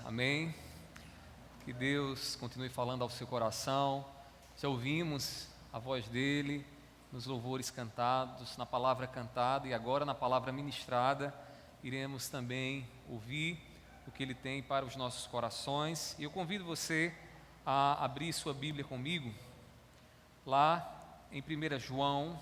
Amém? Que Deus continue falando ao seu coração. Já ouvimos a voz dele nos louvores cantados, na palavra cantada e agora na palavra ministrada. Iremos também ouvir o que ele tem para os nossos corações. E eu convido você a abrir sua Bíblia comigo, lá em 1 João,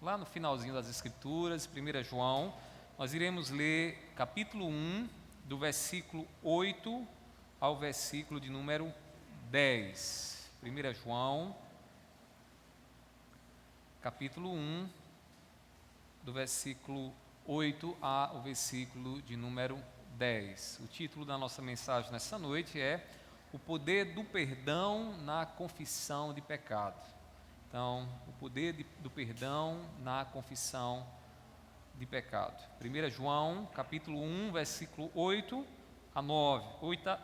lá no finalzinho das Escrituras, 1 João, nós iremos ler capítulo 1, do versículo 8 ao versículo de número 10. 1 João, capítulo 1, do versículo 8 ao versículo de número 10. O título da nossa mensagem nessa noite é O Poder do Perdão na Confissão de Pecado. Então, o poder do perdão na confissão de pecado. 1 João, capítulo 1, versículo 8 a 9,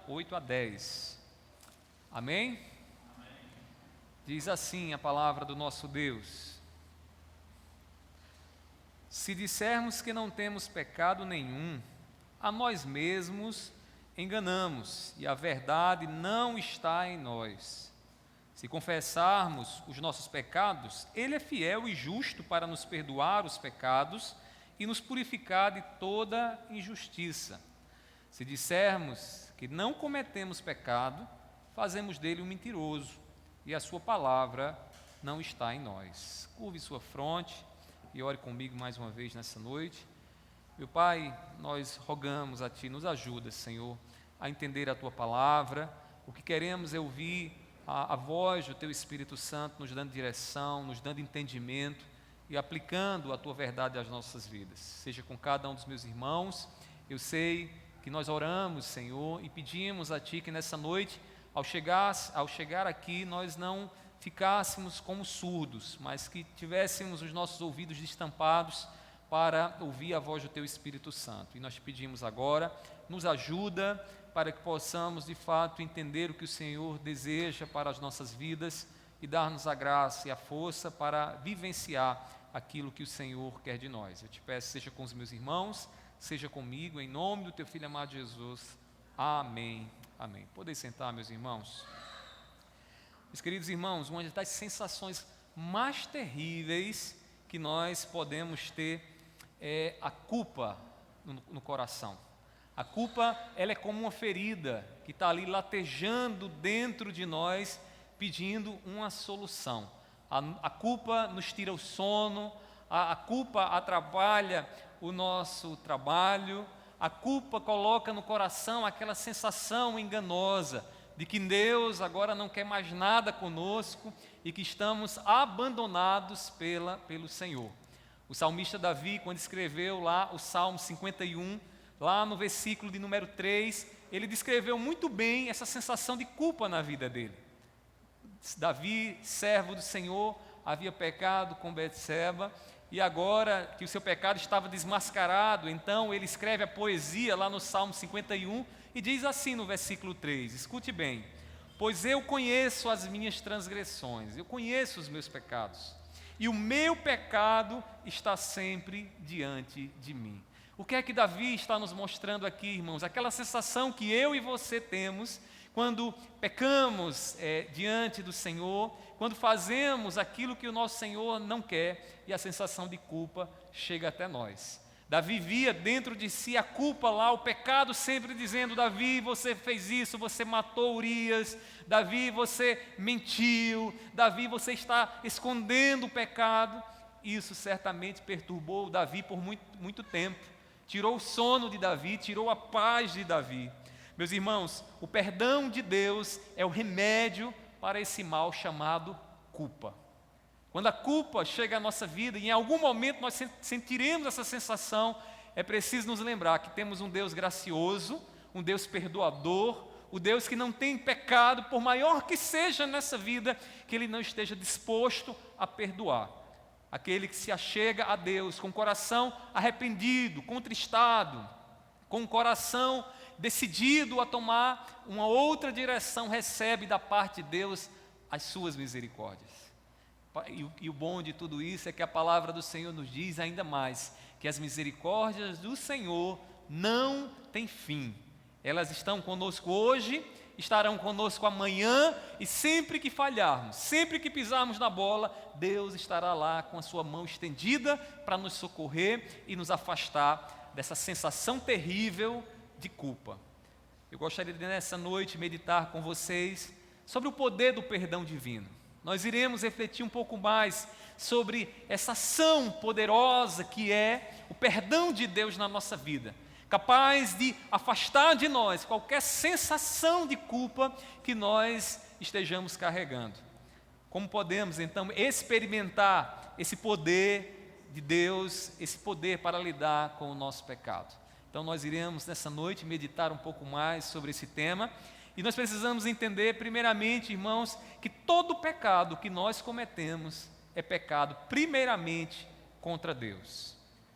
8 a 10. Amém? Amém? Diz assim a palavra do nosso Deus: Se dissermos que não temos pecado nenhum, a nós mesmos enganamos e a verdade não está em nós. Se confessarmos os nossos pecados, Ele é fiel e justo para nos perdoar os pecados e nos purificar de toda injustiça. Se dissermos que não cometemos pecado, fazemos dele um mentiroso e a sua palavra não está em nós. Curve sua fronte e ore comigo mais uma vez nessa noite. Meu Pai, nós rogamos a Ti, nos ajuda, Senhor, a entender a Tua palavra. O que queremos é ouvir a voz do Teu Espírito Santo nos dando direção, nos dando entendimento e aplicando a Tua verdade às nossas vidas. Seja com cada um dos meus irmãos. Eu sei que nós oramos, Senhor, e pedimos a Ti que nessa noite, ao chegar aqui, nós não ficássemos como surdos, mas que tivéssemos os nossos ouvidos destampados para ouvir a voz do Teu Espírito Santo. E nós te pedimos agora, nos ajuda para que possamos de fato entender o que o Senhor deseja para as nossas vidas e dar-nos a graça e a força para vivenciar aquilo que o Senhor quer de nós. Eu te peço, seja com os meus irmãos, seja comigo, em nome do Teu Filho amado Jesus. Amém. Amém. Podem sentar, meus irmãos. Meus queridos irmãos, uma das sensações mais terríveis que nós podemos ter é a culpa no coração. A culpa, ela é como uma ferida que está ali latejando dentro de nós, pedindo uma solução. A culpa nos tira o sono, a culpa atrapalha o nosso trabalho, a culpa coloca no coração aquela sensação enganosa de que Deus agora não quer mais nada conosco e que estamos abandonados pelo Senhor. O salmista Davi, quando escreveu lá o Salmo 51, lá no versículo de número 3, ele descreveu muito bem essa sensação de culpa na vida dele. Davi, servo do Senhor, havia pecado com Betseba, e agora que o seu pecado estava desmascarado, então ele escreve a poesia lá no Salmo 51 e diz assim no versículo 3, escute bem: Pois eu conheço as minhas transgressões, eu conheço os meus pecados, e o meu pecado está sempre diante de mim. O que é que Davi está nos mostrando aqui, irmãos? Aquela sensação que eu e você temos quando pecamos diante do Senhor, quando fazemos aquilo que o nosso Senhor não quer e a sensação de culpa chega até nós. Davi via dentro de si a culpa lá, o pecado sempre dizendo: Davi, você fez isso, você matou Urias, Davi, você mentiu, Davi, você está escondendo o pecado. Isso certamente perturbou Davi por muito tempo, tirou o sono de Davi, tirou a paz de Davi. Meus irmãos, o perdão de Deus é o remédio para esse mal chamado culpa. Quando a culpa chega à nossa vida, e em algum momento nós sentiremos essa sensação, é preciso nos lembrar que temos um Deus gracioso, um Deus perdoador, o Deus que não tem pecado, por maior que seja nessa vida, que Ele não esteja disposto a perdoar. Aquele que se achega a Deus com o coração arrependido, contristado, com o coração decidido a tomar uma outra direção, recebe da parte de Deus as suas misericórdias. E o bom de tudo isso é que a palavra do Senhor nos diz ainda mais, que as misericórdias do Senhor não têm fim, Elas estão conosco hoje, estarão conosco amanhã, e sempre que falharmos, sempre que pisarmos na bola, Deus estará lá com a sua mão estendida para nos socorrer e nos afastar dessa sensação terrível de culpa. Eu gostaria de nessa noite meditar com vocês sobre o poder do perdão divino. Nós iremos refletir um pouco mais sobre essa ação poderosa que é o perdão de Deus na nossa vida, capaz de afastar de nós qualquer sensação de culpa que nós estejamos carregando. Como podemos então experimentar esse poder de Deus, esse poder para lidar com o nosso pecado? Então nós iremos nessa noite meditar um pouco mais sobre esse tema. E nós precisamos entender, primeiramente, irmãos, que todo pecado que nós cometemos é pecado, primeiramente, contra Deus.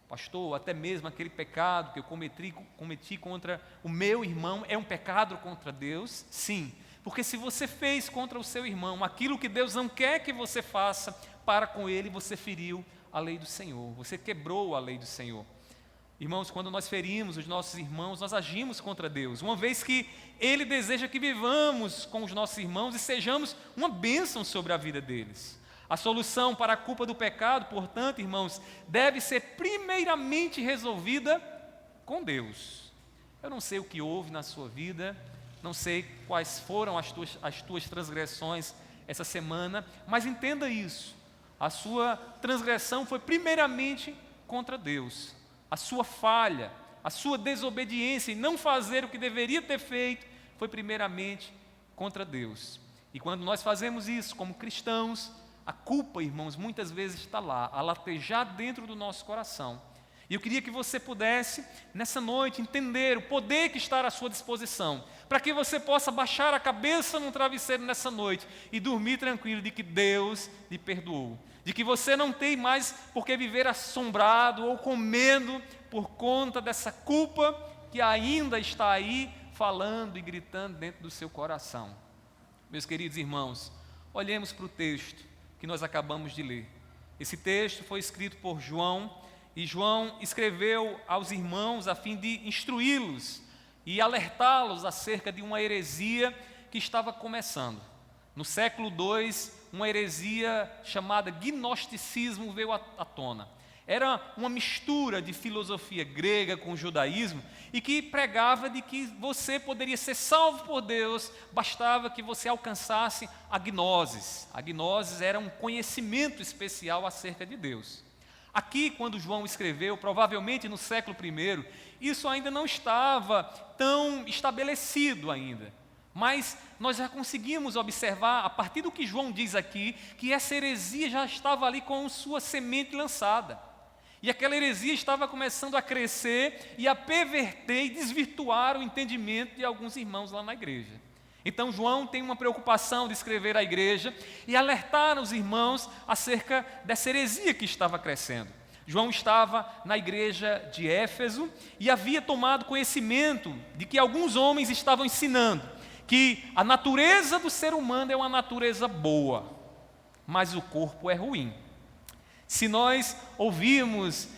Pastor, até mesmo aquele pecado que eu cometi contra o meu irmão é um pecado contra Deus? Sim, porque se você fez contra o seu irmão aquilo que Deus não quer que você faça para com ele, você feriu a lei do Senhor, você quebrou a lei do Senhor. Irmãos, quando nós ferimos os nossos irmãos, nós agimos contra Deus, uma vez que Ele deseja que vivamos com os nossos irmãos e sejamos uma bênção sobre a vida deles. A solução para a culpa do pecado, portanto, irmãos, deve ser primeiramente resolvida com Deus. Eu não sei o que houve na sua vida, não sei quais foram as tuas transgressões essa semana, mas entenda isso, a sua transgressão foi primeiramente contra Deus. A sua falha, a sua desobediência em não fazer o que deveria ter feito, foi primeiramente contra Deus. E quando nós fazemos isso como cristãos, a culpa, irmãos, muitas vezes está lá, a latejar dentro do nosso coração. E eu queria que você pudesse, nessa noite, entender o poder que está à sua disposição, para que você possa baixar a cabeça no travesseiro nessa noite e dormir tranquilo de que Deus lhe perdoou, de que você não tem mais por que viver assombrado ou com medo por conta dessa culpa que ainda está aí falando e gritando dentro do seu coração. Meus queridos irmãos, olhemos para o texto que nós acabamos de ler. Esse texto foi escrito por João, e João escreveu aos irmãos a fim de instruí-los e alertá-los acerca de uma heresia que estava começando. No século II, uma heresia chamada gnosticismo veio à tona. Era uma mistura de filosofia grega com judaísmo e que pregava de que você poderia ser salvo por Deus, bastava que você alcançasse a gnosis. A gnosis era um conhecimento especial acerca de Deus. Aqui, quando João escreveu, provavelmente no século I, isso ainda não estava tão estabelecido ainda. Mas nós já conseguimos observar, a partir do que João diz aqui, que essa heresia já estava ali com sua semente lançada. E aquela heresia estava começando a crescer e a perverter e desvirtuar o entendimento de alguns irmãos lá na igreja. Então João tem uma preocupação de escrever à igreja e alertar os irmãos acerca dessa heresia que estava crescendo. João estava na igreja de Éfeso e havia tomado conhecimento de que alguns homens estavam ensinando que a natureza do ser humano é uma natureza boa, mas o corpo é ruim. Se nós ouvirmos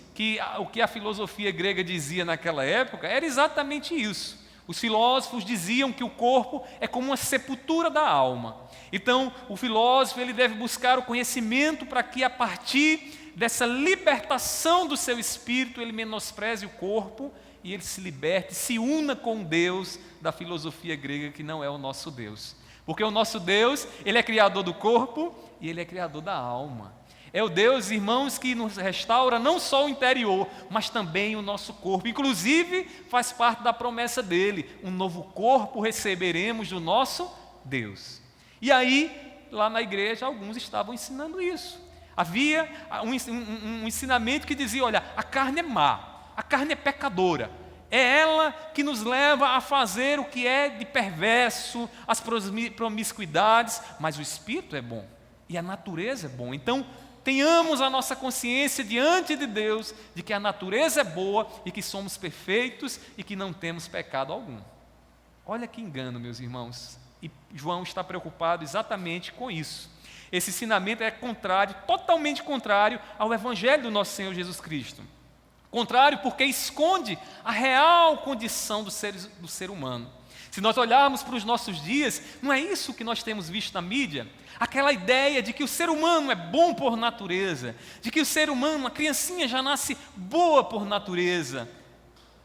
o que a filosofia grega dizia naquela época, era exatamente isso. Os filósofos diziam que o corpo é como uma sepultura da alma. Então, o filósofo ele deve buscar o conhecimento para que, a partir dessa libertação do seu espírito, ele menospreze o corpo e ele se liberte, se una com Deus da filosofia grega, que não é o nosso Deus. Porque o nosso Deus, ele é criador do corpo e ele é criador da alma. É o Deus, irmãos, que nos restaura não só o interior, mas também o nosso corpo. Inclusive, faz parte da promessa dele: um novo corpo receberemos do nosso Deus. E aí, lá na igreja, alguns estavam ensinando isso. Havia um ensinamento que dizia: olha, a carne é má, a carne é pecadora. É ela que nos leva a fazer o que é de perverso, as promiscuidades, mas o espírito é bom e a natureza é bom. Então, tenhamos a nossa consciência diante de Deus de que a natureza é boa e que somos perfeitos e que não temos pecado algum. Olha que engano, meus irmãos. E João está preocupado exatamente com isso. Esse ensinamento é contrário, totalmente contrário ao Evangelho do nosso Senhor Jesus Cristo. Contrário, porque esconde a real condição do ser humano. Se nós olharmos para os nossos dias, não é isso que nós temos visto na mídia? Aquela ideia de que o ser humano é bom por natureza, de que o ser humano, a criancinha já nasce boa por natureza.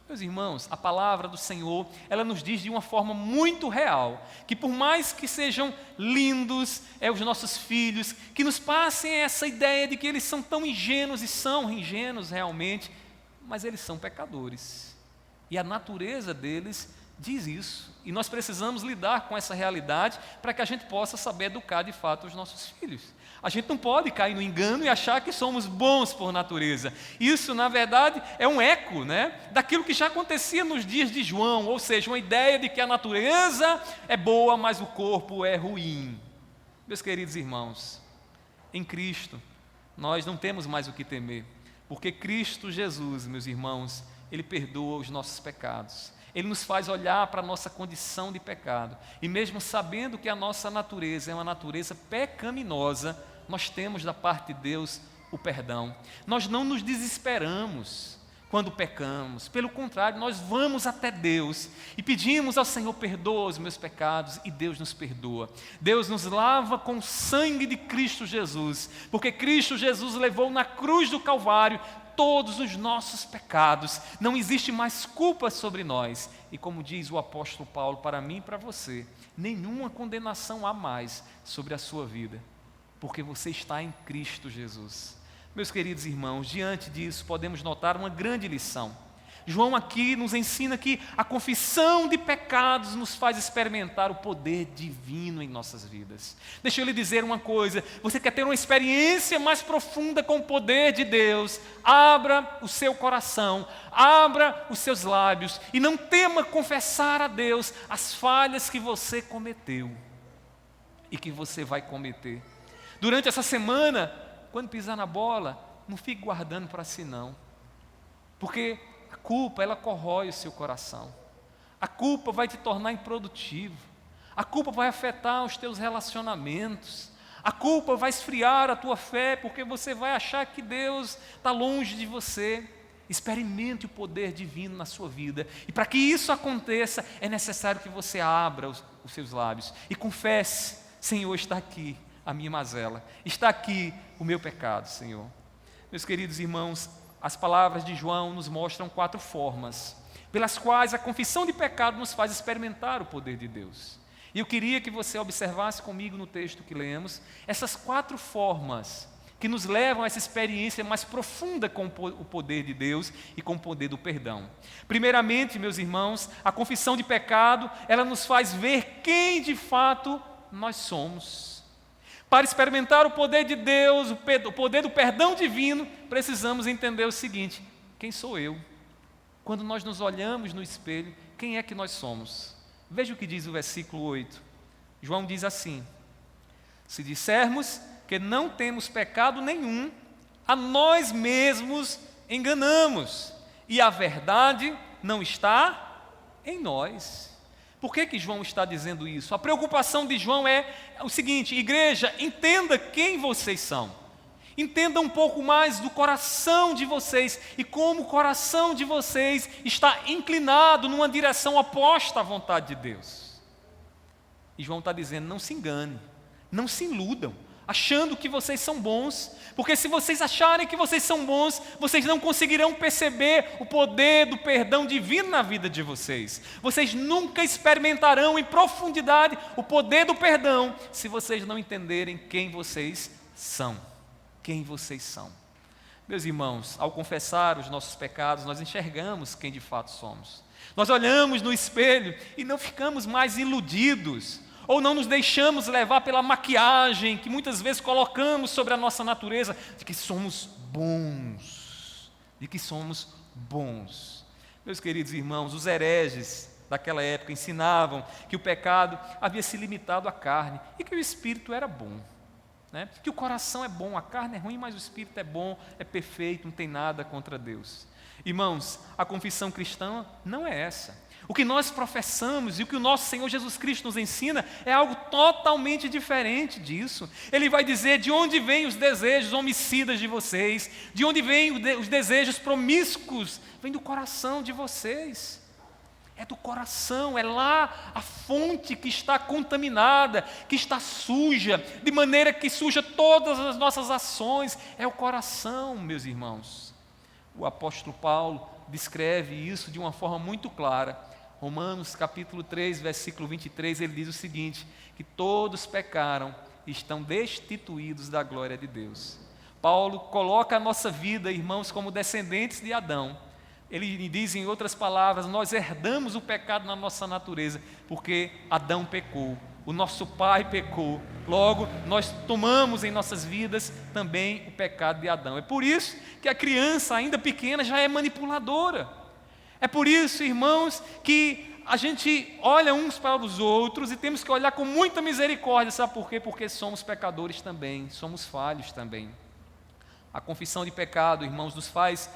Meus irmãos, a palavra do Senhor, ela nos diz de uma forma muito real, que por mais que sejam lindos os nossos filhos, que nos passem essa ideia de que eles são tão ingênuos, e são ingênuos realmente, mas eles são pecadores. E a natureza deles diz isso. E nós precisamos lidar com essa realidade para que a gente possa saber educar de fato os nossos filhos. A gente não pode cair no engano e achar que somos bons por natureza. Isso, na verdade, é um eco, daquilo que já acontecia nos dias de João, ou seja, uma ideia de que a natureza é boa, mas o corpo é ruim. Meus queridos irmãos, em Cristo, nós não temos mais o que temer, porque Cristo Jesus, meus irmãos, Ele perdoa os nossos pecados. Ele nos faz olhar para a nossa condição de pecado. E mesmo sabendo que a nossa natureza é uma natureza pecaminosa, nós temos da parte de Deus o perdão. Nós não nos desesperamos quando pecamos. Pelo contrário, nós vamos até Deus e pedimos ao Senhor: perdoa os meus pecados, e Deus nos perdoa. Deus nos lava com o sangue de Cristo Jesus, porque Cristo Jesus levou na cruz do Calvário todos os nossos pecados. Não existe mais culpa sobre nós. E como diz o apóstolo Paulo para mim e para você, nenhuma condenação há mais sobre a sua vida, porque você está em Cristo Jesus. Meus queridos irmãos, diante disso podemos notar uma grande lição. João aqui nos ensina que a confissão de pecados nos faz experimentar o poder divino em nossas vidas. Deixa eu lhe dizer uma coisa: você quer ter uma experiência mais profunda com o poder de Deus? Abra o seu coração, abra os seus lábios e não tema confessar a Deus as falhas que você cometeu e que você vai cometer. Durante essa semana, quando pisar na bola, não fique guardando para si não, porque a culpa, ela corrói o seu coração. A culpa vai te tornar improdutivo. A culpa vai afetar os teus relacionamentos. A culpa vai esfriar a tua fé, porque você vai achar que Deus está longe de você. Experimente o poder divino na sua vida. E para que isso aconteça, é necessário que você abra os seus lábios e confesse: Senhor, está aqui a minha mazela. Está aqui o meu pecado, Senhor. Meus queridos irmãos, as palavras de João nos mostram 4 formas pelas quais a confissão de pecado nos faz experimentar o poder de Deus. E eu queria que você observasse comigo no texto que lemos essas 4 formas que nos levam a essa experiência mais profunda com o poder de Deus e com o poder do perdão. Primeiramente, meus irmãos, a confissão de pecado, ela nos faz ver quem de fato nós somos. Para experimentar o poder de Deus, o poder do perdão divino, precisamos entender o seguinte: quem sou eu? Quando nós nos olhamos no espelho, quem é que nós somos? Veja o que diz o versículo 8. João diz assim: se dissermos que não temos pecado nenhum, a nós mesmos enganamos, e a verdade não está em nós. Por que João está dizendo isso? A preocupação de João é o seguinte: igreja, entenda quem vocês são. Entenda um pouco mais do coração de vocês e como o coração de vocês está inclinado numa direção oposta à vontade de Deus. E João está dizendo: não se engane, não se iludam, achando que vocês são bons, porque se vocês acharem que vocês são bons, vocês não conseguirão perceber o poder do perdão divino na vida de vocês. Vocês nunca experimentarão em profundidade o poder do perdão, se vocês não entenderem quem vocês são. Quem vocês são. Meus irmãos, ao confessar os nossos pecados, nós enxergamos quem de fato somos. Nós olhamos no espelho e não ficamos mais iludidos, ou não nos deixamos levar pela maquiagem que muitas vezes colocamos sobre a nossa natureza, de que somos bons, Meus queridos irmãos, os hereges daquela época ensinavam que o pecado havia se limitado à carne e que o espírito era bom, que o coração é bom, a carne é ruim, mas o espírito é bom, é perfeito, não tem nada contra Deus. Irmãos, a confissão cristã não é essa. O que nós professamos e o que o nosso Senhor Jesus Cristo nos ensina é algo totalmente diferente disso. Ele vai dizer de onde vêm os desejos homicidas de vocês, de onde vêm os desejos promíscuos, vem do coração de vocês. É do coração, é lá a fonte que está contaminada, que está suja, de maneira que suja todas as nossas ações. É o coração, meus irmãos. O apóstolo Paulo descreve isso de uma forma muito clara. Romanos capítulo 3, versículo 23, ele diz o seguinte, que todos pecaram e estão destituídos da glória de Deus. Paulo coloca a nossa vida, irmãos, como descendentes de Adão. Ele diz em outras palavras, nós herdamos o pecado na nossa natureza, porque Adão pecou, o nosso pai pecou, logo nós tomamos em nossas vidas também o pecado de Adão. É por isso que a criança ainda pequena já é manipuladora. É por isso, irmãos, que a gente olha uns para os outros e temos que olhar com muita misericórdia, sabe por quê? Porque somos pecadores também, somos falhos também. A confissão de pecado, irmãos, nos faz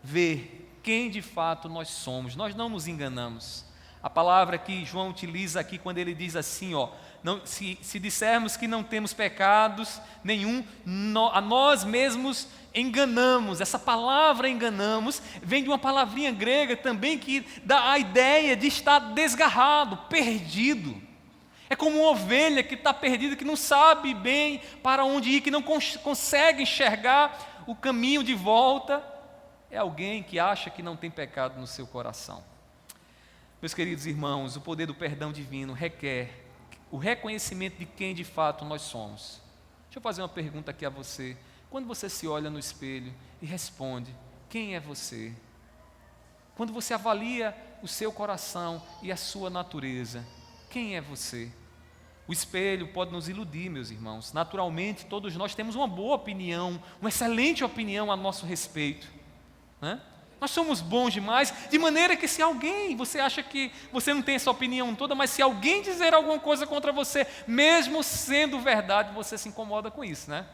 ver quem de fato nós somos, nós não nos enganamos. A palavra que João utiliza aqui quando ele diz assim, se dissermos que não temos pecados nenhum, a nós mesmos enganamos. Essa palavra enganamos vem de uma palavrinha grega também que dá a ideia de estar desgarrado, perdido. É como uma ovelha que está perdida, que não sabe bem para onde ir, que não consegue enxergar o caminho de volta. É alguém que acha que não tem pecado no seu coração. Meus queridos irmãos, o poder do perdão divino requer o reconhecimento de quem de fato nós somos. Deixa eu fazer uma pergunta aqui a você. Quando você se olha no espelho e responde, quem é você? Quando você avalia o seu coração e a sua natureza, quem é você? O espelho pode nos iludir, meus irmãos. Naturalmente, todos nós temos uma boa opinião, uma excelente opinião a nosso respeito, né? Nós somos bons demais, de maneira que se alguém, você acha que você não tem essa opinião toda, mas se alguém dizer alguma coisa contra você, mesmo sendo verdade, você se incomoda com isso, né?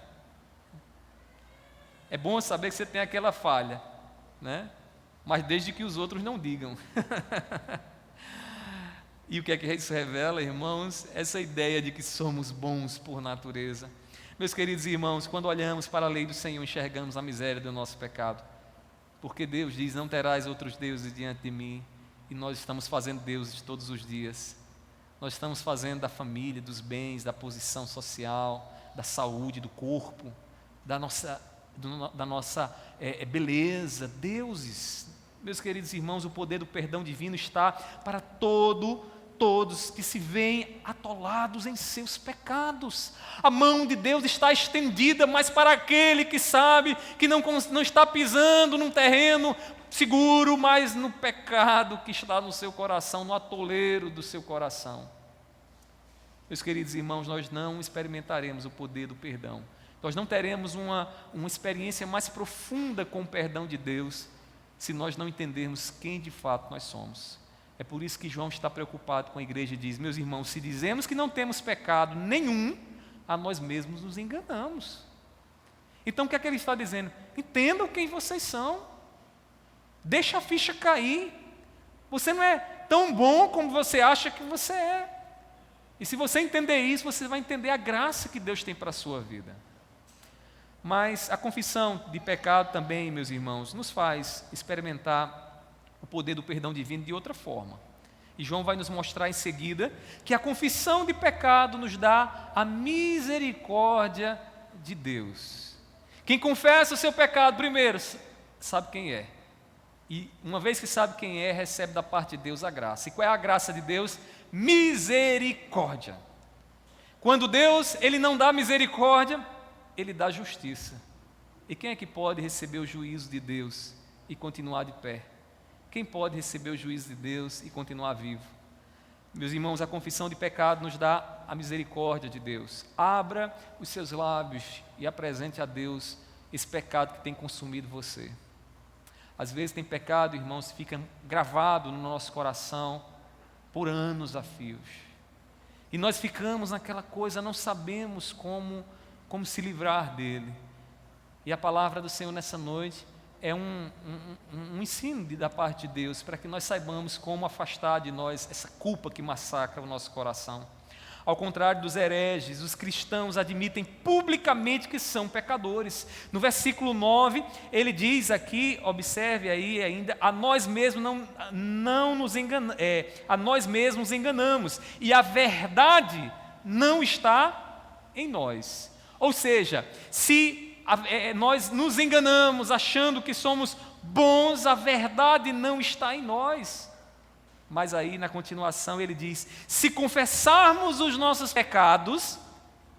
É bom saber que você tem aquela falha, né? Mas desde que os outros não digam. E o que é que isso revela, irmãos? Essa ideia de que somos bons por natureza. Meus queridos irmãos, quando olhamos para a lei do Senhor, enxergamos a miséria do nosso pecado. Porque Deus diz, não terás outros deuses diante de mim. E nós estamos fazendo deuses todos os dias. Nós estamos fazendo da família, dos bens, da posição social, da saúde, do corpo, da nossa beleza, deuses. Meus queridos irmãos, o poder do perdão divino está para todos que se veem atolados em seus pecados. A mão de Deus está estendida, mas para aquele que sabe que não está pisando num terreno seguro, mas no pecado que está no seu coração, no atoleiro do seu coração. Meus queridos irmãos, nós não experimentaremos o poder do perdão. Nós não teremos uma experiência mais profunda com o perdão de Deus se nós não entendermos quem de fato nós somos. É por isso que João está preocupado com a igreja e diz, meus irmãos, se dizemos que não temos pecado nenhum, a nós mesmos nos enganamos. Então o que é que ele está dizendo? Entendam quem vocês são. Deixa a ficha cair. Você não é tão bom como você acha que você é. E se você entender isso, você vai entender a graça que Deus tem para a sua vida. Mas a confissão de pecado também, meus irmãos, nos faz experimentar o poder do perdão divino de outra forma. E João vai nos mostrar em seguida que a confissão de pecado nos dá a misericórdia de Deus. Quem confessa o seu pecado primeiro, sabe quem é. E uma vez que sabe quem é, recebe da parte de Deus a graça. E qual é a graça de Deus? Misericórdia. Quando Deus, Ele não dá misericórdia, Ele dá justiça. E quem é que pode receber o juízo de Deus e continuar de pé? Quem pode receber o juízo de Deus e continuar vivo? Meus irmãos, a confissão de pecado nos dá a misericórdia de Deus. Abra os seus lábios e apresente a Deus esse pecado que tem consumido você. Às vezes tem pecado, irmãos, que fica gravado no nosso coração por anos a fios. E nós ficamos naquela coisa, não sabemos como se livrar dele. E a palavra do Senhor nessa noite é um ensino da parte de Deus para que nós saibamos como afastar de nós essa culpa que massacra o nosso coração. Ao contrário dos hereges, os cristãos admitem publicamente que são pecadores. No versículo 9, ele diz aqui, observe aí ainda, a nós mesmos a nós mesmos enganamos, e a verdade não está em nós. Ou seja, se nós nos enganamos achando que somos bons, a verdade não está em nós. Mas aí na continuação ele diz: se confessarmos os nossos pecados,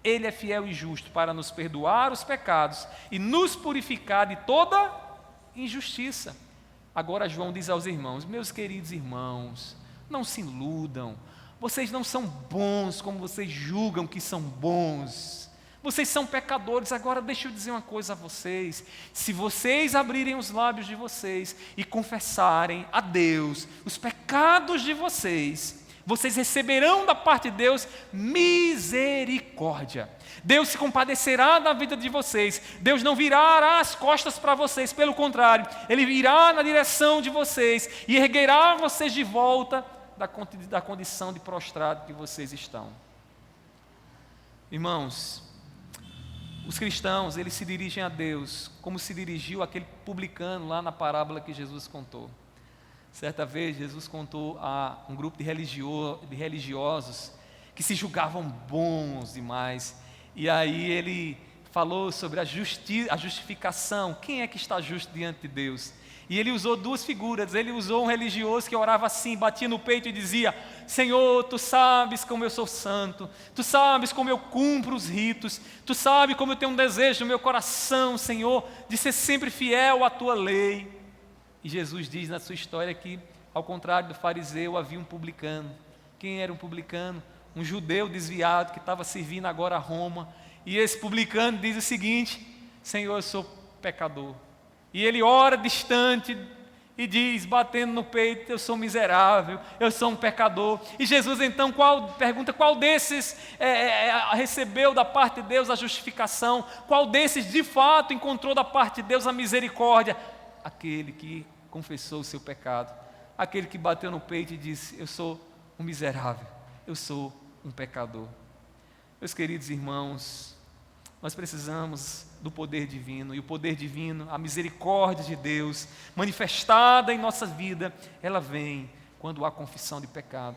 Ele é fiel e justo para nos perdoar os pecados e nos purificar de toda injustiça. Agora João diz aos irmãos: meus queridos irmãos, não se iludam, vocês não são bons como vocês julgam que são bons. Vocês são pecadores. Agora deixa eu dizer uma coisa a vocês: se vocês abrirem os lábios de vocês e confessarem a Deus os pecados de vocês, vocês receberão da parte de Deus misericórdia. Deus se compadecerá da vida de vocês. Deus não virará as costas para vocês, pelo contrário, Ele virá na direção de vocês e erguerá vocês de volta da condição de prostrado que vocês estão. Irmãos, os cristãos, eles se dirigem a Deus como se dirigiu aquele publicano lá na parábola que Jesus contou. Certa vez, Jesus contou a um grupo de religiosos que se julgavam bons demais. E aí ele falou sobre a justificação. Quem é que está justo diante de Deus? E ele usou duas figuras. Ele usou um religioso que orava assim, batia no peito e dizia: Senhor, Tu sabes como eu sou santo, Tu sabes como eu cumpro os ritos, Tu sabes como eu tenho um desejo no meu coração, Senhor, de ser sempre fiel à Tua lei. E Jesus diz na sua história que, ao contrário do fariseu, havia um publicano. Quem era um publicano? Um judeu desviado que estava servindo agora a Roma. E esse publicano diz o seguinte: Senhor, eu sou pecador. E ele ora distante e diz, batendo no peito: eu sou miserável, eu sou um pecador. E Jesus então pergunta qual desses recebeu da parte de Deus a justificação, qual desses de fato encontrou da parte de Deus a misericórdia. Aquele que confessou o seu pecado, aquele que bateu no peito e disse: eu sou um miserável, eu sou um pecador. Meus queridos irmãos, nós precisamos do poder divino, e o poder divino, a misericórdia de Deus, manifestada em nossa vida, ela vem quando há confissão de pecado,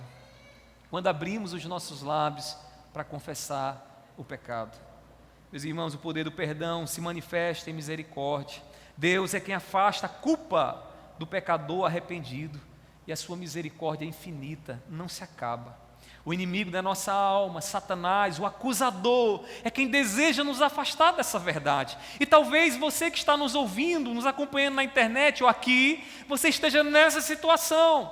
quando abrimos os nossos lábios para confessar o pecado. Meus irmãos, o poder do perdão se manifesta em misericórdia. Deus é quem afasta a culpa do pecador arrependido, e a sua misericórdia é infinita, não se acaba. O inimigo da nossa alma, Satanás, o acusador, é quem deseja nos afastar dessa verdade. E talvez você que está nos ouvindo, nos acompanhando na internet ou aqui, você esteja nessa situação.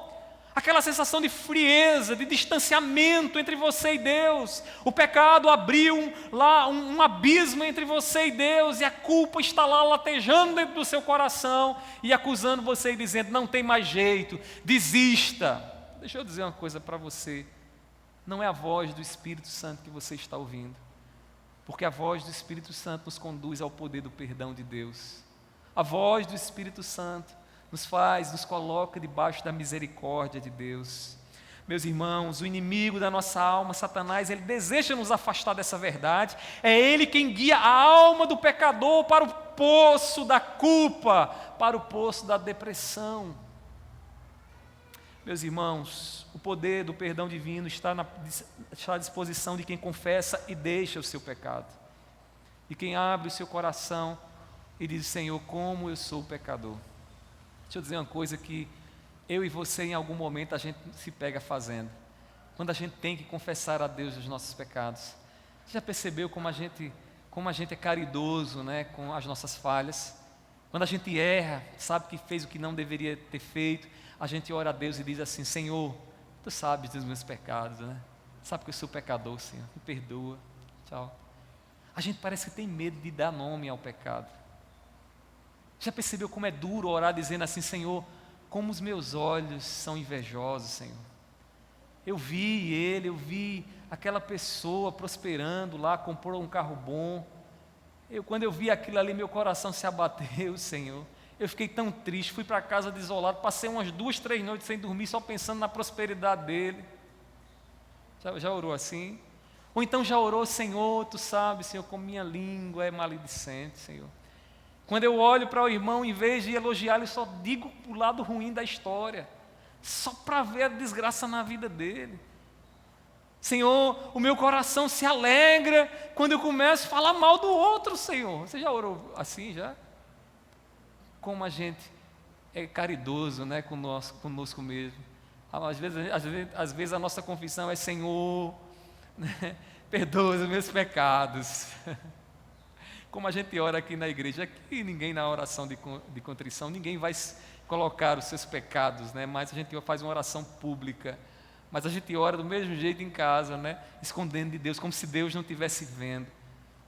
Aquela sensação de frieza, de distanciamento entre você e Deus. O pecado abriu um abismo entre você e Deus, e a culpa está lá latejando dentro do seu coração e acusando você e dizendo: não tem mais jeito, desista. Deixa eu dizer uma coisa para você: não é a voz do Espírito Santo que você está ouvindo, porque a voz do Espírito Santo nos conduz ao poder do perdão de Deus. A voz do Espírito Santo nos coloca debaixo da misericórdia de Deus. Meus irmãos, o inimigo da nossa alma, Satanás, ele deseja nos afastar dessa verdade. É ele quem guia a alma do pecador para o poço da culpa, para o poço da depressão. Meus irmãos, o poder do perdão divino está à disposição de quem confessa e deixa o seu pecado, e quem abre o seu coração e diz: Senhor, como eu sou pecador. Deixa eu dizer uma coisa que eu e você, em algum momento, a gente se pega fazendo. Quando a gente tem que confessar a Deus os nossos pecados. Você já percebeu como a gente é caridoso, né, com as nossas falhas? Quando a gente erra, sabe que fez o que não deveria ter feito, a gente ora a Deus e diz assim: Senhor, Tu sabes dos meus pecados, né? Sabe que eu sou pecador, Senhor, me perdoa, tchau. A gente parece que tem medo de dar nome ao pecado. Já percebeu como é duro orar dizendo assim: Senhor, como os meus olhos são invejosos, Senhor. Eu vi aquela pessoa prosperando lá, comprou um carro bom. Quando eu vi aquilo ali, meu coração se abateu, Senhor. Eu fiquei tão triste, fui para casa desolado, passei umas 2, 3 noites sem dormir, só pensando na prosperidade dele. Já orou assim? Ou então já orou, Senhor, Tu sabes, Senhor, como minha língua é maledicente, Senhor. Quando eu olho para o irmão, em vez de elogiá-lo, eu só digo o lado ruim da história, só para ver a desgraça na vida dele. Senhor, o meu coração se alegra quando eu começo a falar mal do outro, Senhor. Você já orou assim, já? Como a gente é caridoso, né, conosco mesmo. Às vezes a nossa confissão é: Senhor, né, perdoa os meus pecados. Como a gente ora aqui na igreja, aqui ninguém na oração de contrição, ninguém vai colocar os seus pecados, né, mas a gente faz uma oração pública. Mas a gente ora do mesmo jeito em casa, né, escondendo de Deus, como se Deus não estivesse vendo.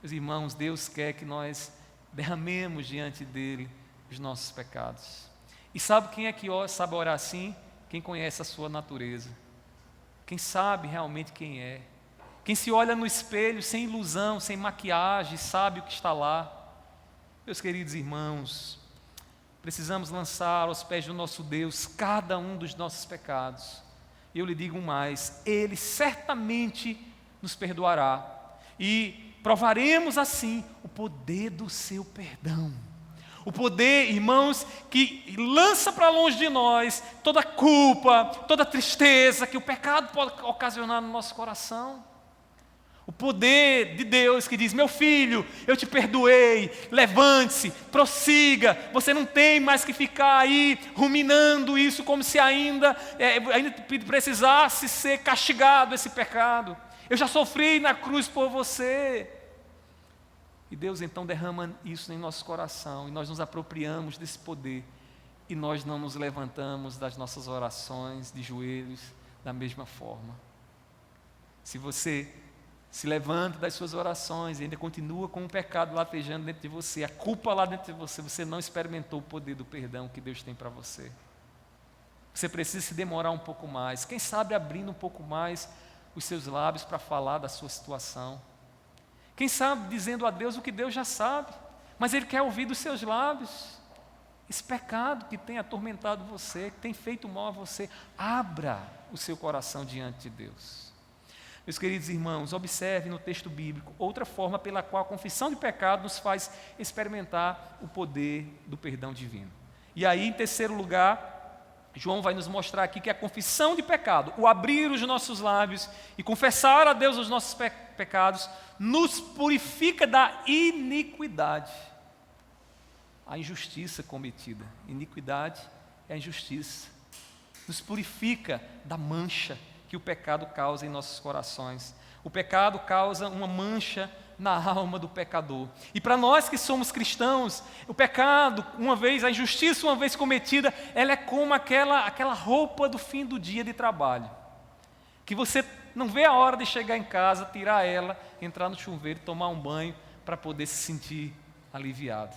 Meus irmãos, Deus quer que nós derramemos diante dEle os nossos pecados. E sabe quem é que sabe orar assim? Quem conhece a sua natureza. Quem sabe realmente quem é. Quem se olha no espelho sem ilusão, sem maquiagem, sabe o que está lá. Meus queridos irmãos, precisamos lançar aos pés do nosso Deus cada um dos nossos pecados. Eu lhe digo mais, Ele certamente nos perdoará. E provaremos assim o poder do seu perdão. O poder, irmãos, que lança para longe de nós toda culpa, toda tristeza que o pecado pode ocasionar no nosso coração. O poder de Deus que diz: meu filho, eu te perdoei, levante-se, prossiga, você não tem mais que ficar aí ruminando isso como se ainda precisasse ser castigado esse pecado. Eu já sofri na cruz por você. E Deus então derrama isso em nosso coração, e nós nos apropriamos desse poder, e nós não nos levantamos das nossas orações de joelhos da mesma forma. Se você se levanta das suas orações e ainda continua com o pecado latejando dentro de você, a culpa lá dentro de você, você não experimentou o poder do perdão que Deus tem para você. Você precisa se demorar um pouco mais, quem sabe abrindo um pouco mais os seus lábios para falar da sua situação. Quem sabe dizendo a Deus o que Deus já sabe, mas Ele quer ouvir dos seus lábios. Esse pecado que tem atormentado você, que tem feito mal a você, abra o seu coração diante de Deus. Meus queridos irmãos, observe no texto bíblico outra forma pela qual a confissão de pecado nos faz experimentar o poder do perdão divino. E aí, em terceiro lugar, João vai nos mostrar aqui que a confissão de pecado, o abrir os nossos lábios e confessar a Deus os nossos pecados, nos purifica da iniquidade. A injustiça cometida. Iniquidade é a injustiça. Nos purifica da mancha que o pecado causa em nossos corações. O pecado causa uma mancha na alma do pecador. E para nós que somos cristãos, o pecado, a injustiça uma vez cometida, ela é como aquela roupa do fim do dia de trabalho, que você não vê a hora de chegar em casa, tirar ela, entrar no chuveiro, tomar um banho, para poder se sentir aliviado.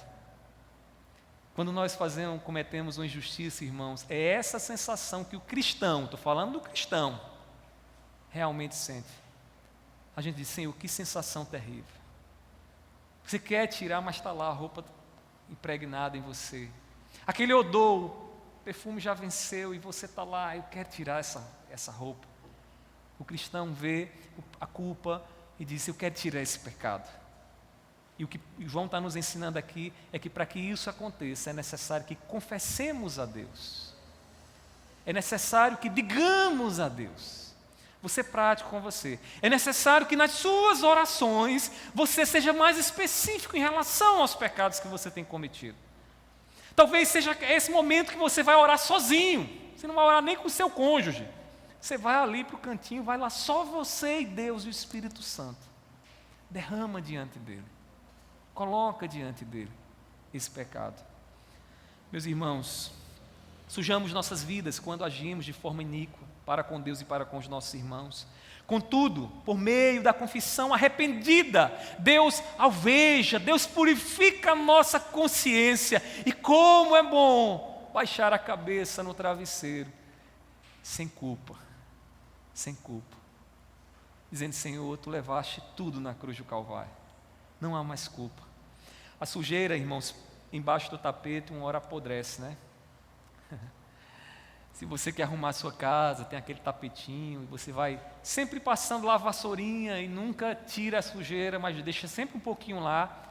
Quando nós cometemos uma injustiça, irmãos, é essa sensação que o cristão, estou falando do cristão, realmente sente. A gente diz: Senhor, que sensação terrível. Você quer tirar, mas está lá a roupa impregnada em você. Aquele odor, o perfume já venceu e você está lá: eu quero tirar essa roupa. O cristão vê a culpa e diz: eu quero tirar esse pecado. E o que João está nos ensinando aqui é que para que isso aconteça é necessário que confessemos a Deus. É necessário que digamos a Deus. Vou ser prático com você. É necessário que nas suas orações você seja mais específico em relação aos pecados que você tem cometido. Talvez seja esse momento que você vai orar sozinho. Você não vai orar nem com o seu cônjuge. Você vai ali para o cantinho, vai lá só você e Deus e o Espírito Santo. Derrama diante dele. Coloca diante dele esse pecado. Meus irmãos, sujamos nossas vidas quando agimos de forma iníqua para com Deus e para com os nossos irmãos. Contudo, por meio da confissão arrependida, Deus alveja, Deus purifica a nossa consciência. E como é bom baixar a cabeça no travesseiro, sem culpa, dizendo: Senhor, Tu levaste tudo na cruz do Calvário, não há mais culpa. A sujeira, irmãos, embaixo do tapete, uma hora apodrece, né? Se você quer arrumar a sua casa, tem aquele tapetinho, e você vai sempre passando lá a vassourinha e nunca tira a sujeira, mas deixa sempre um pouquinho lá.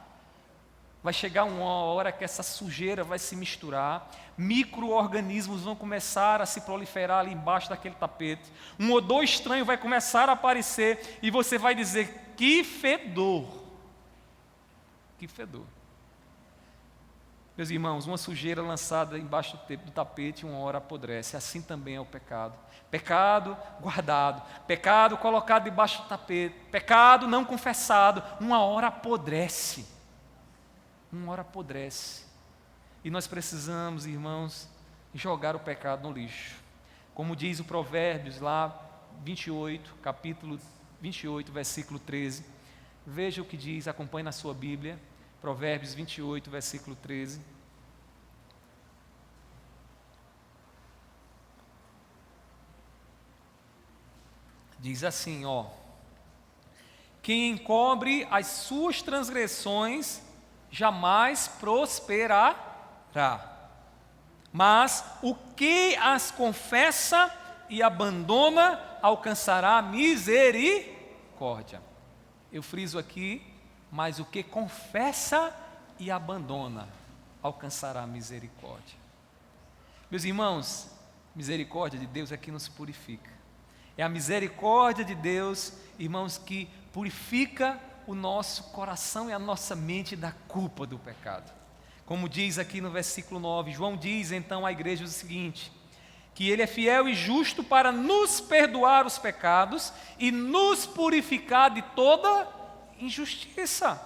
Vai chegar uma hora que essa sujeira vai se misturar, micro-organismos vão começar a se proliferar ali embaixo daquele tapete, um odor estranho vai começar a aparecer e você vai dizer, que fedor! Que fedor! Meus irmãos, uma sujeira lançada embaixo do tapete, uma hora apodrece. Assim também é o pecado. Pecado guardado, pecado colocado debaixo do tapete, pecado não confessado, uma hora apodrece. Uma hora apodrece. E nós precisamos, irmãos, jogar o pecado no lixo. Como diz o Provérbios lá, 28, capítulo 28, versículo 13. Veja o que diz, acompanhe na sua Bíblia. Provérbios 28, versículo 13. Diz assim, ó: quem encobre as suas transgressões jamais prosperará, mas o que as confessa e abandona alcançará misericórdia. Eu friso aqui, mas o que confessa e abandona alcançará misericórdia. Meus irmãos, misericórdia de Deus é que nos purifica. É a misericórdia de Deus, irmãos, que purifica o nosso coração e a nossa mente da culpa do pecado. Como diz aqui no versículo 9, João diz então à igreja o seguinte, que Ele é fiel e justo para nos perdoar os pecados e nos purificar de toda injustiça.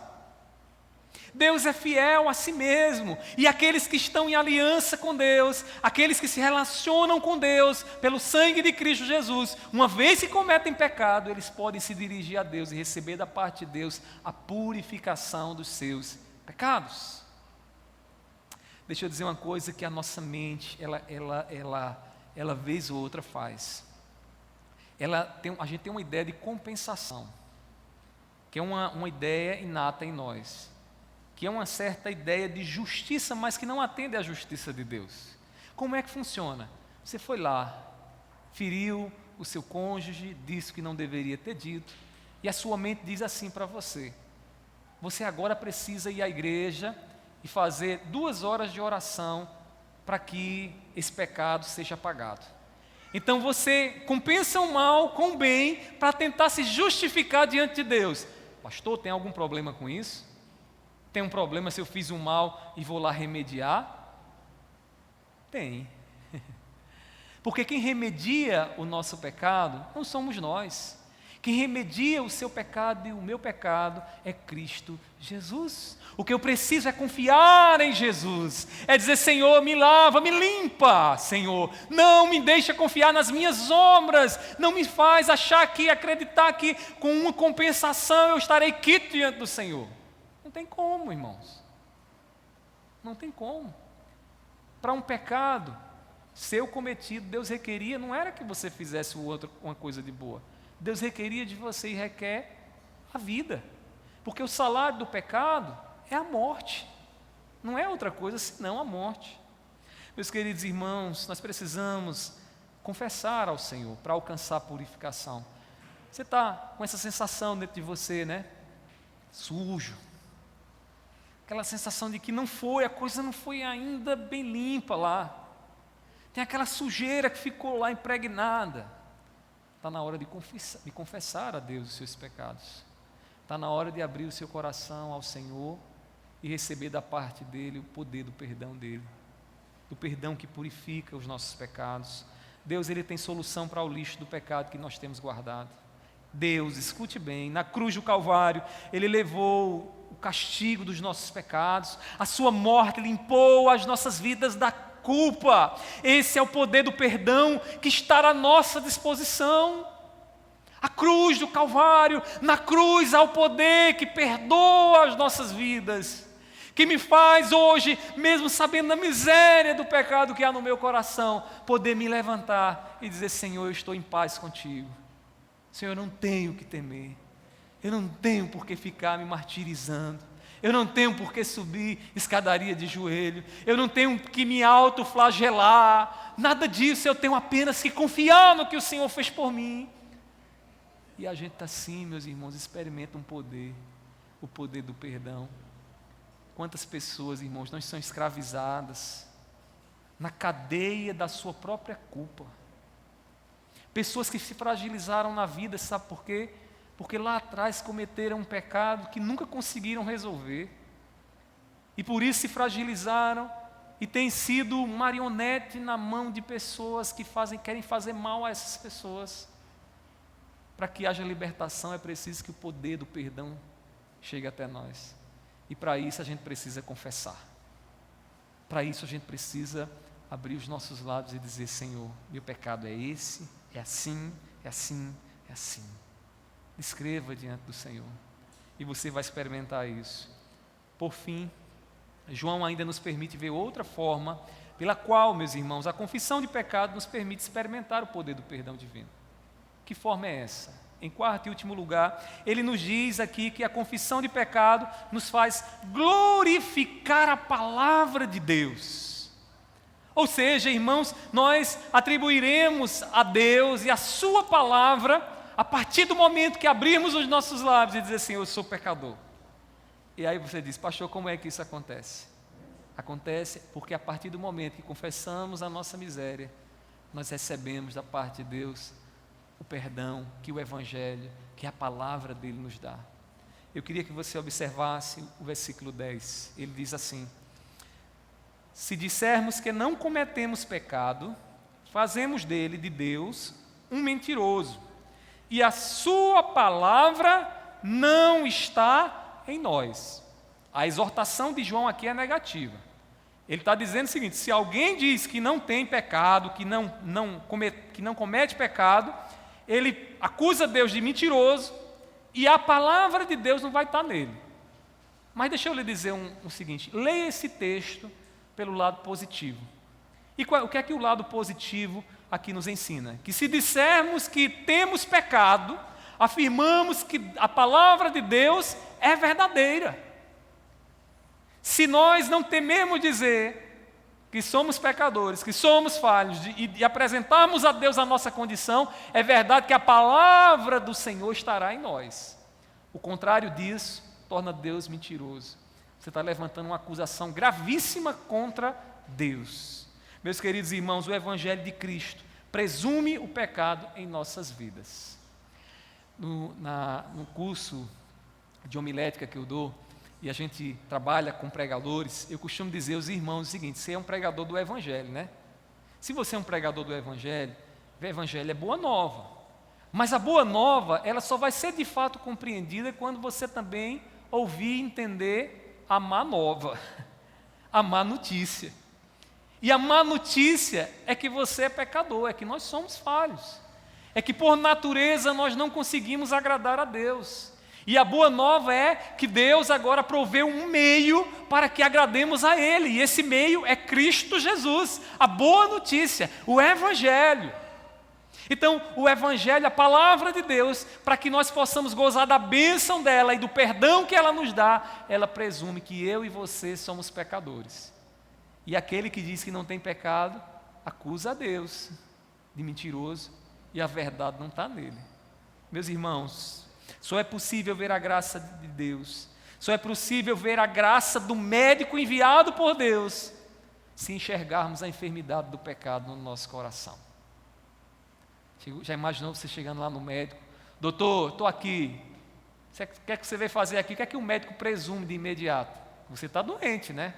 Deus é fiel a si mesmo, e aqueles que estão em aliança com Deus, aqueles que se relacionam com Deus pelo sangue de Cristo Jesus, uma vez que cometem pecado, eles podem se dirigir a Deus e receber da parte de Deus a purificação dos seus pecados. Deixa eu dizer uma coisa que a nossa mente, ela vez ou outra faz. A gente tem uma ideia de compensação, que é uma ideia inata em nós, que é uma certa ideia de justiça, mas que não atende à justiça de Deus. Como é que funciona? Você foi lá, feriu o seu cônjuge, disse o que não deveria ter dito, e a sua mente diz assim para você: você agora precisa ir à igreja e fazer 2 horas de oração para que esse pecado seja apagado. Então você compensa o mal com o bem para tentar se justificar diante de Deus. Pastor, tem algum problema com isso? Tem um problema se eu fiz um mal e vou lá remediar? Tem. Porque quem remedia o nosso pecado não somos nós. Quem remedia o seu pecado e o meu pecado é Cristo Jesus. O que eu preciso é confiar em Jesus, é dizer: Senhor, me lava, me limpa, Senhor, não me deixa confiar nas minhas obras, não me faz achar que, acreditar que com uma compensação eu estarei quito diante do Senhor. Não tem como, irmãos, não tem como. Para um pecado seu cometido, Deus requeria, não era que você fizesse uma coisa de boa, Deus requeria de você e requer a vida, porque o salário do pecado é a morte, não é outra coisa senão a morte. Meus queridos irmãos, nós precisamos confessar ao Senhor para alcançar a purificação. Você está com essa sensação dentro de você, né? Sujo, aquela sensação de que a coisa não foi ainda bem limpa lá, tem aquela sujeira que ficou lá impregnada. Está na hora de confessar a Deus os seus pecados, está na hora de abrir o seu coração ao Senhor e receber da parte dEle o poder do perdão dEle, do perdão que purifica os nossos pecados. Deus, Ele tem solução para o lixo do pecado que nós temos guardado. Deus, escute bem, na cruz do Calvário, Ele levou o castigo dos nossos pecados, a sua morte limpou as nossas vidas da culpa. Esse é o poder do perdão que está à nossa disposição. A cruz do Calvário, na cruz há o poder que perdoa as nossas vidas, que me faz hoje, mesmo sabendo da miséria do pecado que há no meu coração, poder me levantar e dizer: Senhor, eu estou em paz contigo. Senhor, eu não tenho que temer, eu não tenho por que ficar me martirizando, Eu não tenho por que subir escadaria de joelho. Eu não tenho que me autoflagelar. Nada disso. Eu tenho apenas que confiar no que o Senhor fez por mim. E a gente está assim, meus irmãos, experimenta um poder. O poder do perdão. Quantas pessoas, irmãos, não são escravizadas na cadeia da sua própria culpa. Pessoas que se fragilizaram na vida, sabe por quê? Porque lá atrás cometeram um pecado que nunca conseguiram resolver. E por isso se fragilizaram e têm sido marionete na mão de pessoas que querem fazer mal a essas pessoas. Para que haja libertação é preciso que o poder do perdão chegue até nós. E para isso a gente precisa confessar. Para isso a gente precisa abrir os nossos lábios e dizer: Senhor, meu pecado é esse, é assim, é assim, é assim. Escreva diante do Senhor e você vai experimentar isso. Por fim, João ainda nos permite ver outra forma pela qual, meus irmãos, a confissão de pecado nos permite experimentar o poder do perdão divino. Que forma é essa? Em quarto e último lugar, ele nos diz aqui que a confissão de pecado nos faz glorificar a palavra de Deus. Ou seja, irmãos, nós atribuiremos a Deus e a sua palavra a partir do momento que abrirmos os nossos lábios e dizer assim: eu sou pecador. E aí você diz: pastor, como é que isso acontece? Acontece porque a partir do momento que confessamos a nossa miséria, nós recebemos da parte de Deus o perdão que o Evangelho, que a palavra dele nos dá. Eu queria que você observasse o versículo 10. Ele diz assim: se dissermos que não cometemos pecado, fazemos dele, de Deus, um mentiroso, e a sua palavra não está em nós. A exortação de João aqui é negativa. Ele está dizendo o seguinte: se alguém diz que não tem pecado, que não comete pecado, ele acusa Deus de mentiroso e a palavra de Deus não vai estar nele. Mas deixa eu lhe dizer o seguinte: leia esse texto pelo lado positivo. E o que é que o lado positivo aqui nos ensina? Que se dissermos que temos pecado, afirmamos que a palavra de Deus é verdadeira. Se nós não tememos dizer que somos pecadores, que somos falhos, e apresentarmos a Deus a nossa condição, é verdade que a palavra do Senhor estará em nós. O contrário disso torna Deus mentiroso. Você está levantando uma acusação gravíssima contra Deus. Meus queridos irmãos, o Evangelho de Cristo presume o pecado em nossas vidas. No curso de homilética que eu dou, e a gente trabalha com pregadores, eu costumo dizer aos irmãos o seguinte: você é um pregador do Evangelho, né? Se você é um pregador do Evangelho, o Evangelho é boa nova. Mas a boa nova, ela só vai ser de fato compreendida quando você também ouvir e entender a má nova, a má notícia. E a má notícia é que você é pecador, é que nós somos falhos. É que por natureza nós não conseguimos agradar a Deus. E a boa nova é que Deus agora proveu um meio para que agrademos a Ele. E esse meio é Cristo Jesus, a boa notícia, o Evangelho. Então, o Evangelho, a palavra de Deus, para que nós possamos gozar da bênção dela e do perdão que ela nos dá, ela presume que eu e você somos pecadores. E aquele que diz que não tem pecado, acusa a Deus de mentiroso, e a verdade não está nele. Meus irmãos, só é possível ver a graça de Deus, só é possível ver a graça do médico enviado por Deus, se enxergarmos a enfermidade do pecado no nosso coração. Já imaginou você chegando lá no médico: doutor, estou aqui, o que é que você veio fazer aqui? O que é que o médico presume de imediato? Você está doente, né?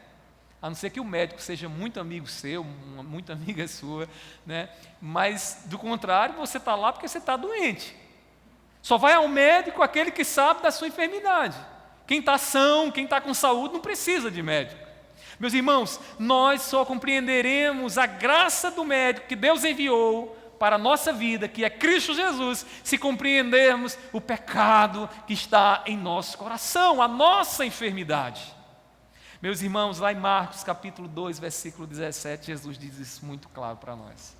A não ser que o médico seja muito amigo seu, muito amiga sua, né? Mas, do contrário, você está lá porque você está doente. Só vai ao médico aquele que sabe da sua enfermidade. Quem está são, quem está com saúde, não precisa de médico. Meus irmãos, nós só compreenderemos a graça do médico que Deus enviou para a nossa vida, que é Cristo Jesus, se compreendermos o pecado que está em nosso coração, a nossa enfermidade. Meus irmãos, lá em Marcos capítulo 2, versículo 17, Jesus diz isso muito claro para nós.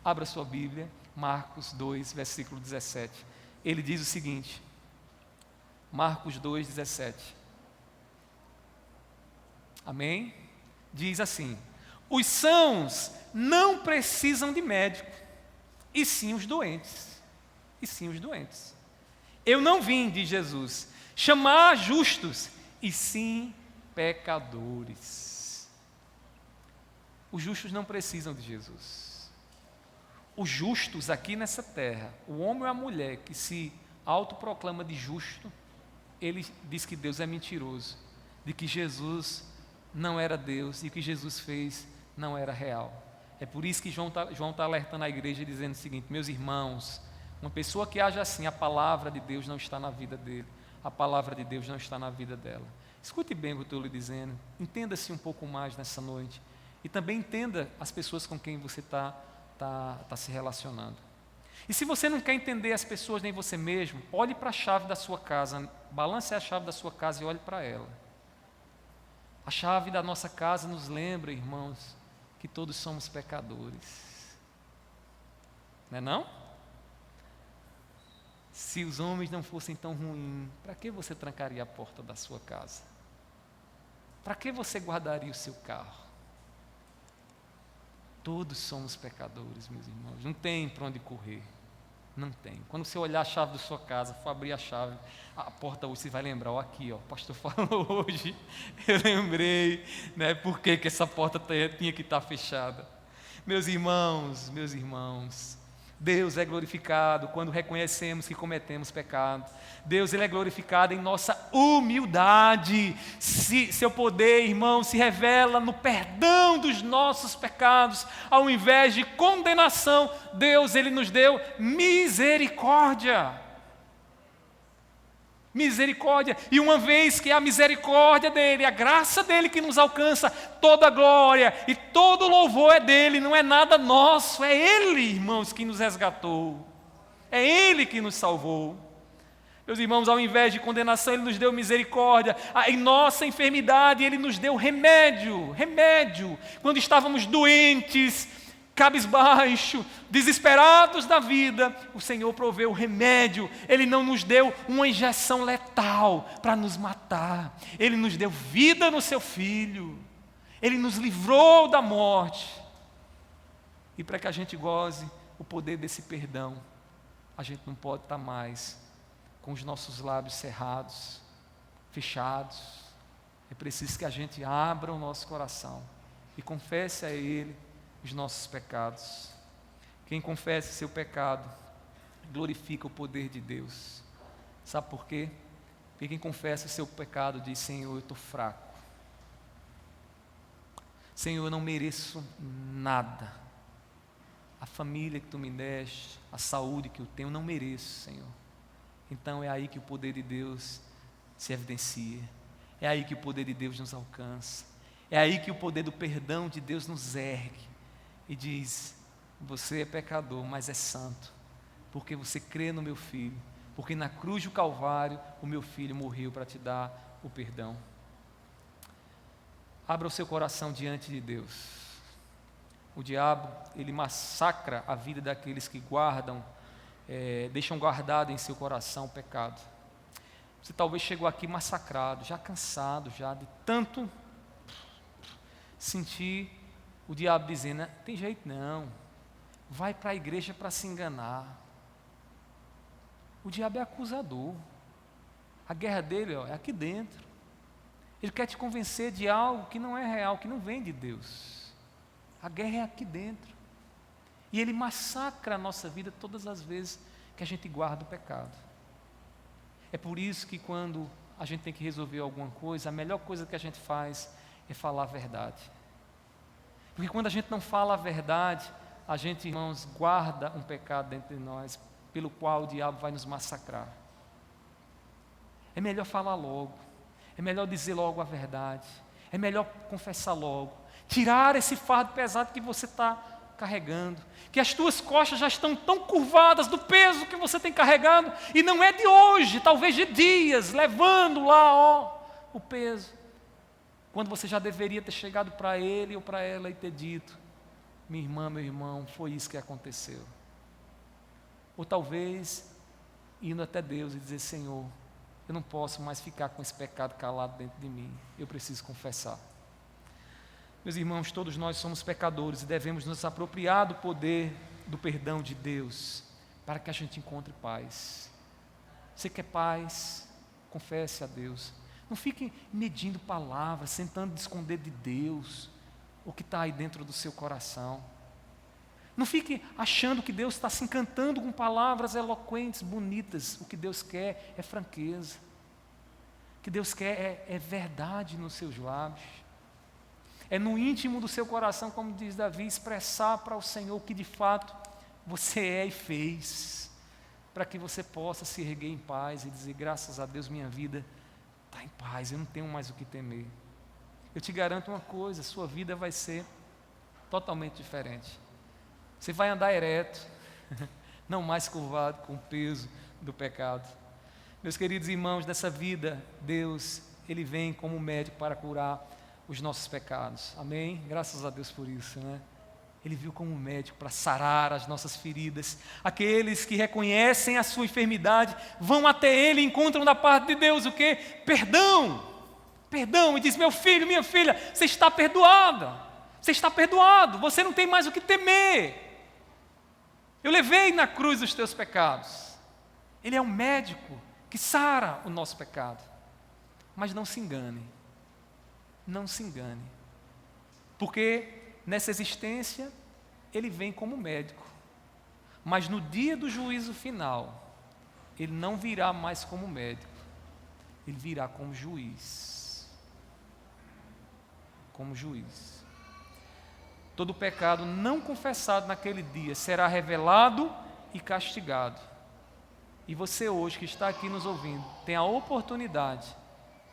Abra sua Bíblia, Marcos 2, versículo 17. Ele diz o seguinte, Marcos 2, 17. amém? Diz assim: os sãos não precisam de médico, e sim os doentes. E sim os doentes. Eu não vim, diz Jesus, chamar justos, e sim pecadores. Os justos não precisam de Jesus. Os justos aqui nessa terra, o homem ou a mulher que se autoproclama de justo, ele diz que Deus é mentiroso, de que Jesus não era Deus e o que Jesus fez não era real. É por isso que João está alertando a igreja dizendo o seguinte: meus irmãos, uma pessoa que age assim, a palavra de Deus não está na vida dele, a palavra de Deus não está na vida dela. Escute bem o que eu estou lhe dizendo, entenda-se um pouco mais nessa noite e também entenda as pessoas com quem você está se relacionando. E se você não quer entender as pessoas nem você mesmo, olhe para a chave da sua casa, balance a chave da sua casa e olhe para ela. A chave da nossa casa nos lembra, irmãos, que todos somos pecadores. Não é não? Se os homens não fossem tão ruins, para que você trancaria a porta da sua casa? Para que você guardaria o seu carro? Todos somos pecadores, meus irmãos. Não tem para onde correr. Não tem. Quando você olhar a chave da sua casa, for abrir a chave, a porta hoje, você vai lembrar, ó, aqui, ó, o pastor falou hoje, eu lembrei, né, por que essa porta tinha que estar fechada. Meus irmãos, Deus é glorificado quando reconhecemos que cometemos pecado. Deus, Ele é glorificado em nossa humildade. Seu poder, irmão, se revela no perdão dos nossos pecados. Ao invés de condenação, Deus, Ele nos deu misericórdia. Misericórdia. E uma vez que a misericórdia dEle, a graça dEle que nos alcança, toda a glória e todo louvor é dEle, não é nada nosso, é Ele, irmãos, que nos resgatou. É Ele que nos salvou. Meus irmãos, ao invés de condenação, Ele nos deu misericórdia. Em nossa enfermidade, Ele nos deu remédio. Quando estávamos doentes, cabisbaixo, desesperados da vida, o Senhor proveu o remédio. Ele não nos deu uma injeção letal para nos matar. Ele nos deu vida no seu Filho. Ele nos livrou da morte. E para que a gente goze o poder desse perdão, a gente não pode estar mais com os nossos lábios cerrados, fechados. É preciso que a gente abra o nosso coração e confesse a Ele os nossos pecados. Quem confessa seu pecado glorifica o poder de Deus. Sabe por quê? Porque quem confessa seu pecado diz: Senhor, eu estou fraco. Senhor, eu não mereço nada. A família que Tu me deste, a saúde que eu tenho, eu não mereço, Senhor. Então é aí que o poder de Deus se evidencia. É aí que o poder de Deus nos alcança. É aí que o poder do perdão de Deus nos ergue e diz: você é pecador, mas é santo, porque você crê no meu Filho, porque na cruz do Calvário o meu Filho morreu para te dar o perdão. Abra o seu coração diante de Deus. O diabo, ele massacra a vida daqueles que guardam, deixam guardado em seu coração o pecado. Você talvez chegou aqui massacrado, já cansado, já de tanto sentir o diabo dizendo: tem jeito não, vai para a igreja para se enganar. O diabo é acusador. A guerra dele, é aqui dentro. Ele quer te convencer de algo que não é real, que não vem de Deus. A guerra é aqui dentro. E ele massacra a nossa vida todas as vezes que a gente guarda o pecado. É por isso que quando a gente tem que resolver alguma coisa, a melhor coisa que a gente faz é falar a verdade. Porque quando a gente não fala a verdade, a gente, irmãos, guarda um pecado dentro de nós, pelo qual o diabo vai nos massacrar. É melhor falar logo, é melhor dizer logo a verdade, é melhor confessar logo, tirar esse fardo pesado que você está carregando, que as tuas costas já estão tão curvadas do peso que você tem carregado, e não é de hoje, talvez de dias, levando lá, o peso, quando você já deveria ter chegado para ele ou para ela e ter dito: minha irmã, meu irmão, foi isso que aconteceu. Ou talvez indo até Deus e dizer: Senhor, eu não posso mais ficar com esse pecado calado dentro de mim, eu preciso confessar. Meus irmãos, todos nós somos pecadores e devemos nos apropriar do poder do perdão de Deus para que a gente encontre paz. Você quer paz? Confesse a Deus. Não fique medindo palavras, tentando esconder de Deus o que está aí dentro do seu coração. Não fique achando que Deus está se encantando com palavras eloquentes, bonitas. O que Deus quer é franqueza. O que Deus quer é verdade nos seus lábios. É no íntimo do seu coração, como diz Davi, expressar para o Senhor o que de fato você é e fez, para que você possa se erguer em paz e dizer: graças a Deus minha vida está em paz, eu não tenho mais o que temer. Eu te garanto uma coisa, sua vida vai ser totalmente diferente. Você vai andar ereto, não mais curvado com o peso do pecado. Meus queridos irmãos, nessa vida, Deus, Ele vem como médico para curar os nossos pecados. Amém? Graças a Deus por isso, né? Ele viu como médico para sarar as nossas feridas. Aqueles que reconhecem a sua enfermidade vão até Ele e encontram da parte de Deus o quê? Perdão. Perdão. E diz: meu filho, minha filha, você está perdoada. Você está perdoado. Você não tem mais o que temer. Eu levei na cruz os teus pecados. Ele é um médico que sara o nosso pecado. Mas não se engane. Não se engane. Porque nessa existência, Ele vem como médico. Mas no dia do juízo final, Ele não virá mais como médico. Ele virá como juiz. Como juiz. Todo pecado não confessado naquele dia será revelado e castigado. E você hoje que está aqui nos ouvindo, tem a oportunidade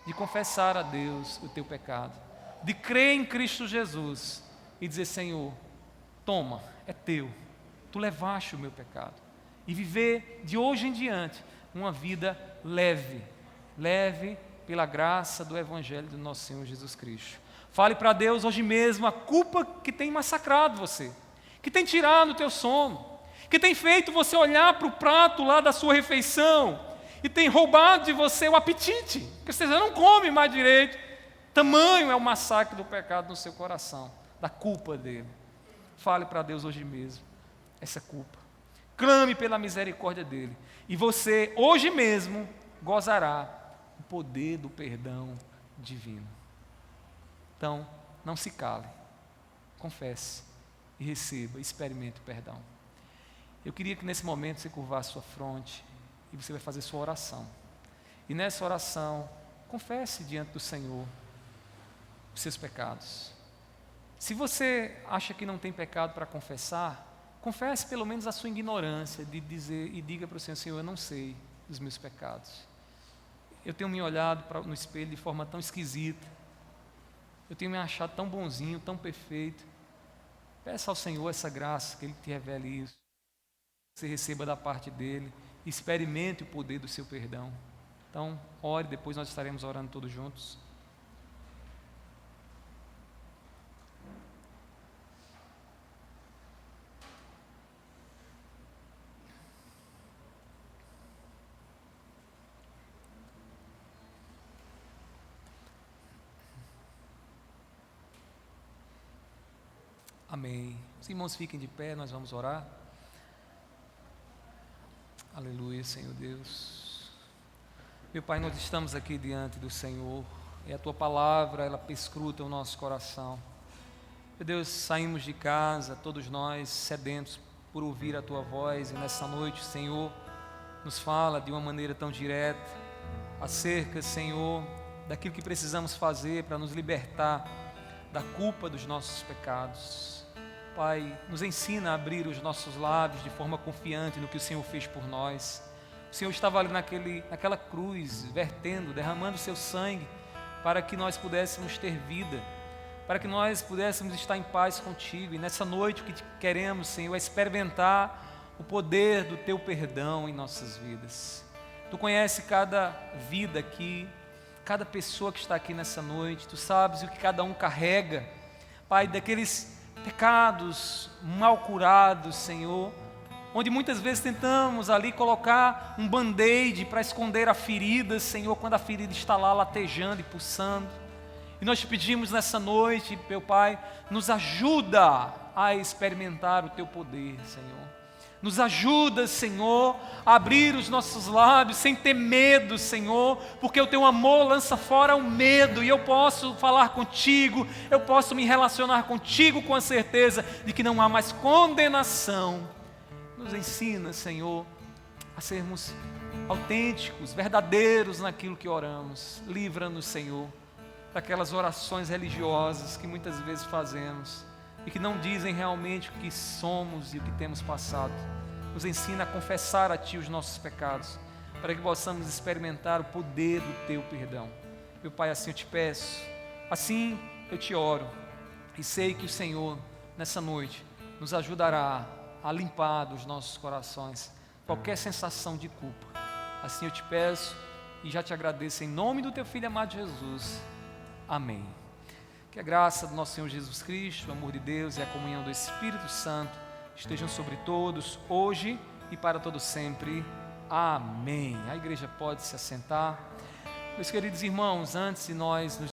de confessar a Deus o teu pecado, de crer em Cristo Jesus e dizer: Senhor, toma, é teu, tu levaste o meu pecado, e viver de hoje em diante uma vida leve, leve pela graça do Evangelho do nosso Senhor Jesus Cristo. Fale para Deus hoje mesmo a culpa que tem massacrado você, que tem tirado o teu sono, que tem feito você olhar para o prato lá da sua refeição e tem roubado de você o apetite, que você já não come mais direito. Tamanho é o massacre do pecado no seu coração, da culpa dele. Fale para Deus hoje mesmo essa culpa. Clame pela misericórdia dele. E você, hoje mesmo, gozará o poder do perdão divino. Então, não se cale. Confesse e receba, experimente o perdão. Eu queria que nesse momento você curvasse sua fronte e você vai fazer sua oração. E nessa oração, confesse diante do Senhor os seus pecados. Se você acha que não tem pecado para confessar, confesse pelo menos a sua ignorância de dizer e diga para o Senhor: Senhor, eu não sei dos meus pecados. Eu tenho me olhado no espelho de forma tão esquisita. Eu tenho me achado tão bonzinho, tão perfeito. Peça ao Senhor essa graça, que Ele te revele isso. Você receba da parte dEle, experimente o poder do seu perdão. Então, ore, depois nós estaremos orando todos juntos. Amém. Os irmãos fiquem de pé, nós vamos orar. Aleluia, Senhor Deus. Meu Pai, nós estamos aqui diante do Senhor e a Tua palavra, ela perscruta o nosso coração. Meu Deus, saímos de casa, todos nós sedentos por ouvir a Tua voz, e nessa noite, Senhor, nos fala de uma maneira tão direta acerca, Senhor, daquilo que precisamos fazer para nos libertar da culpa dos nossos pecados. Pai, nos ensina a abrir os nossos lábios de forma confiante no que o Senhor fez por nós. O Senhor estava ali naquela cruz, vertendo, derramando o seu sangue, para que nós pudéssemos ter vida, para que nós pudéssemos estar em paz contigo. E nessa noite o que queremos, Senhor, é experimentar o poder do teu perdão em nossas vidas. Tu conheces cada vida aqui, cada pessoa que está aqui nessa noite. Tu sabes o que cada um carrega, Pai, daqueles pecados mal curados, Senhor, onde muitas vezes tentamos ali colocar um band-aid para esconder a ferida, Senhor, quando a ferida está lá latejando e pulsando. E nós te pedimos nessa noite, meu Pai, nos ajuda a experimentar o Teu poder, Senhor. Nos ajuda, Senhor, a abrir os nossos lábios sem ter medo, Senhor, porque o Teu amor lança fora o medo e eu posso falar contigo, eu posso me relacionar contigo com a certeza de que não há mais condenação. Nos ensina, Senhor, a sermos autênticos, verdadeiros naquilo que oramos. Livra-nos, Senhor, daquelas orações religiosas que muitas vezes fazemos e que não dizem realmente o que somos e o que temos passado. Nos ensina a confessar a Ti os nossos pecados, para que possamos experimentar o poder do Teu perdão. Meu Pai, assim eu te peço, assim eu te oro, e sei que o Senhor, nessa noite, nos ajudará a limpar dos nossos corações qualquer sensação de culpa. Assim eu te peço e já te agradeço em nome do Teu Filho amado Jesus. Amém. Que a graça do nosso Senhor Jesus Cristo, o amor de Deus e a comunhão do Espírito Santo estejam sobre todos, hoje e para todo sempre. Amém. A igreja pode se assentar. Meus queridos irmãos, antes de nós nos